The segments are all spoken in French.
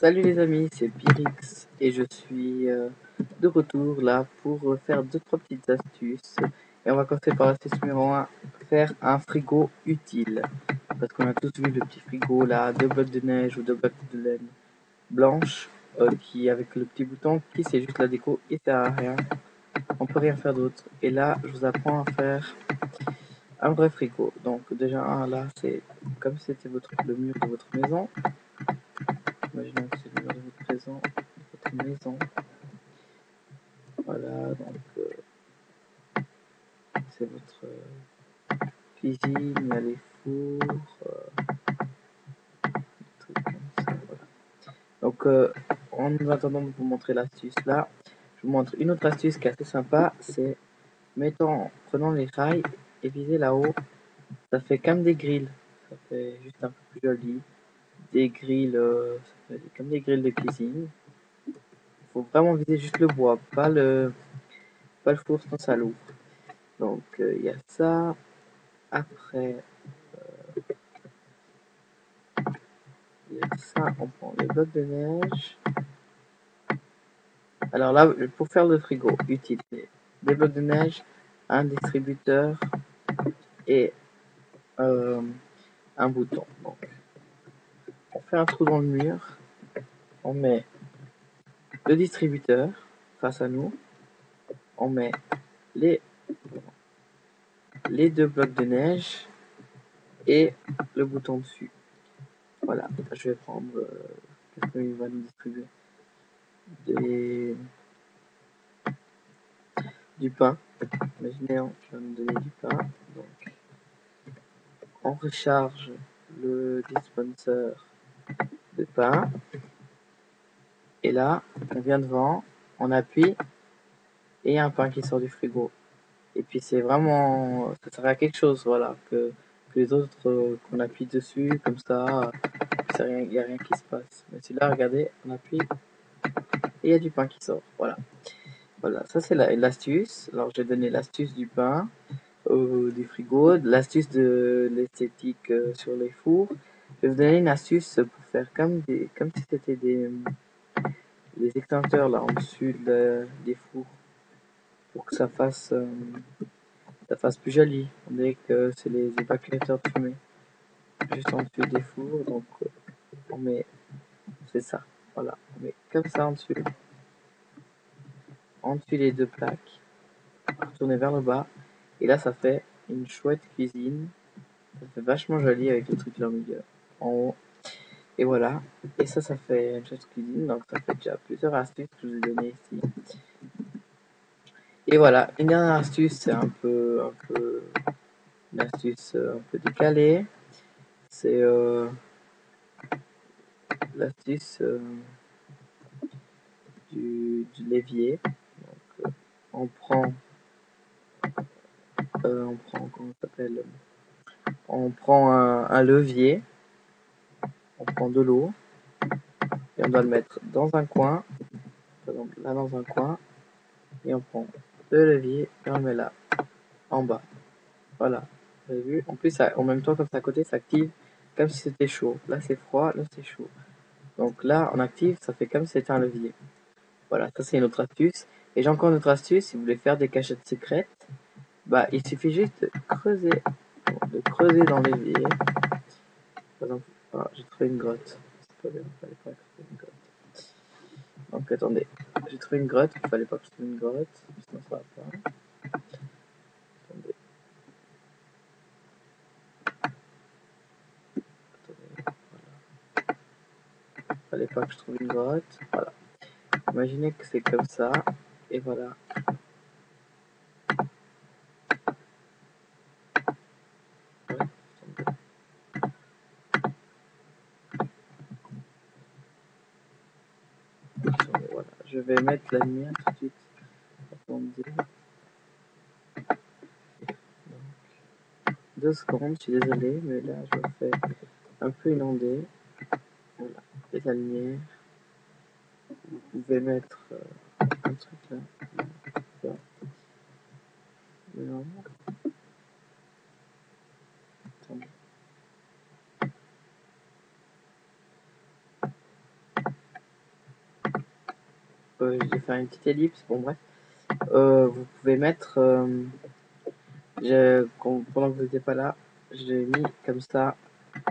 Salut les amis, c'est Pyrix et je suis de retour là pour faire 2-3 petites astuces. Et on va commencer par l'astuce numéro 1, faire un frigo utile. Parce qu'on a tous vu le petit frigo là, 2 blocs de neige ou 2 blocs de laine blanche qui avec le petit bouton qui c'est juste la déco et ça sert à rien. On peut rien faire d'autre. Et là, je vous apprends à faire un vrai frigo. Donc déjà là, c'est comme si c'était le mur de votre maison. Imaginons que c'est le mur de votre maison. Voilà, donc c'est votre cuisine, il y a les fours, des trucs comme ça, voilà. Donc en attendant de vous montrer l'astuce là, je vous montre une autre astuce qui est assez sympa, c'est prenant les rails et viser là-haut, ça fait comme des grilles, ça fait juste un peu plus joli, des grilles, ça fait comme des grilles de cuisine. Il faut vraiment viser juste le bois, pas le four, sinon ça l'ouvre. Donc il y a ça. Après, il y a ça, on prend les blocs de neige. Alors là, pour faire le frigo, utile, des blocs de neige, un distributeur et un bouton. Donc, on fait un trou dans le mur, on met le distributeur face à nous, on met les 2 blocs de neige et le bouton dessus. Voilà, je vais prendre, qu'est-ce qu'il va nous distribuer? Du pain. Imaginez, tu vas nous donner du pain. Donc, on recharge le dispenser de pain. Et là, on vient devant, on appuie et il y a un pain qui sort du frigo. Et puis c'est vraiment, ça sert à quelque chose, voilà, que les autres qu'on appuie dessus comme ça, il n'y a rien qui se passe. Mais celui-là, regardez, on appuie et il y a du pain qui sort. Voilà, voilà, ça c'est l'astuce. Alors j'ai donné l'astuce du pain, du frigo, l'astuce de l'esthétique sur les fours. Je vais vous donner une astuce pour faire comme si c'était des extincteurs là en dessus des fours pour que ça fasse plus joli. On dirait que c'est les évacuateurs de fumée juste en dessus des fours. Donc on met, c'est ça, voilà, on met comme ça en dessus les deux plaques, tourner vers le bas et là ça fait une chouette cuisine. Ça fait vachement joli avec le truc là au milieu, en haut. Et voilà. Et ça fait une chouette cuisine. Donc ça fait déjà plusieurs astuces que je vous ai données ici. Et voilà. Une dernière astuce, c'est une astuce un peu décalée. C'est l'astuce du l'évier. Donc on prend comment ça s'appelle, on prend un levier, on prend de l'eau et on doit le mettre dans un coin, par exemple là dans un coin, et on prend le levier et on le met là, en bas. Voilà, vous avez vu? En plus, en même temps, comme c'est à côté, ça active comme si c'était chaud. Là, c'est froid, là, c'est chaud. Donc là, on active, ça fait comme si c'était un levier. Voilà, ça, c'est une autre astuce. Et j'ai encore une autre astuce, si vous voulez faire des cachettes secrètes, bah, il suffit juste de creuser dans l'évier. Par exemple, j'ai trouvé une grotte. C'est pas bien, il fallait pas trouver une grotte. Donc, attendez, j'ai trouvé une grotte, il fallait pas que je trouve une grotte, sinon ça va pas. Attendez. Fallait pas que je trouve une grotte. Voilà. Imaginez que c'est comme ça. Et voilà. Ouais, voilà. Je vais mettre la lumière tout de suite. Attendez. Donc, 2 secondes, je suis désolé, mais là je me fais un peu inonder. Voilà. Et la lumière. Vous pouvez mettre un truc là. Ça. Non. Attendez. j'ai fait une petite ellipse, bon bref. Vous pouvez mettre, pendant que vous n'étiez pas là, j'ai mis comme ça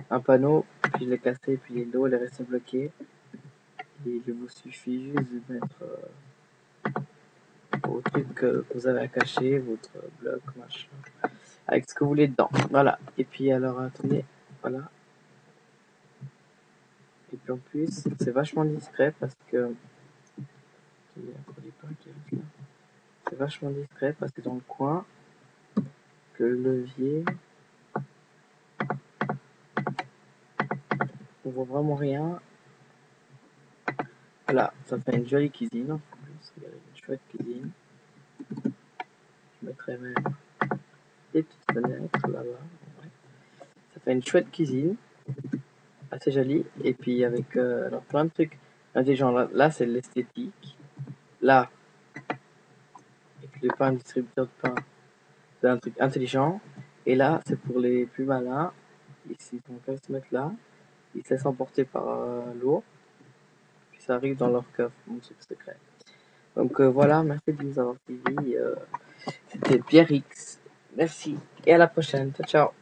un panneau, puis je l'ai cassé, puis l'eau elle est restée bloquée. Et il vous suffit juste de mettre vos trucs que vous avez à cacher, votre bloc, machin, avec ce que vous voulez dedans. Voilà. Et puis alors, attendez, voilà. Et puis en plus, c'est vachement discret parce que... C'est vachement discret parce que dans le coin, que le levier, on voit vraiment rien. Voilà, ça fait une jolie cuisine. En plus, regardez, une chouette cuisine. Je mettrai même des petites fenêtres là-bas. Ouais. Ça fait une chouette cuisine, assez jolie. Et puis avec alors plein de trucs intelligents. Là c'est l'esthétique. Là, et puis le pain, le distributeur de pain, c'est un truc intelligent. Et là, c'est pour les plus malins. Ici, donc là, ils se mettent là. Ils se laissent emporter par l'eau. Puis ça arrive dans leur coffre, mon truc secret. Donc voilà, merci de nous avoir suivis. C'était Pierre X. Merci. Et à la prochaine. Ciao, ciao.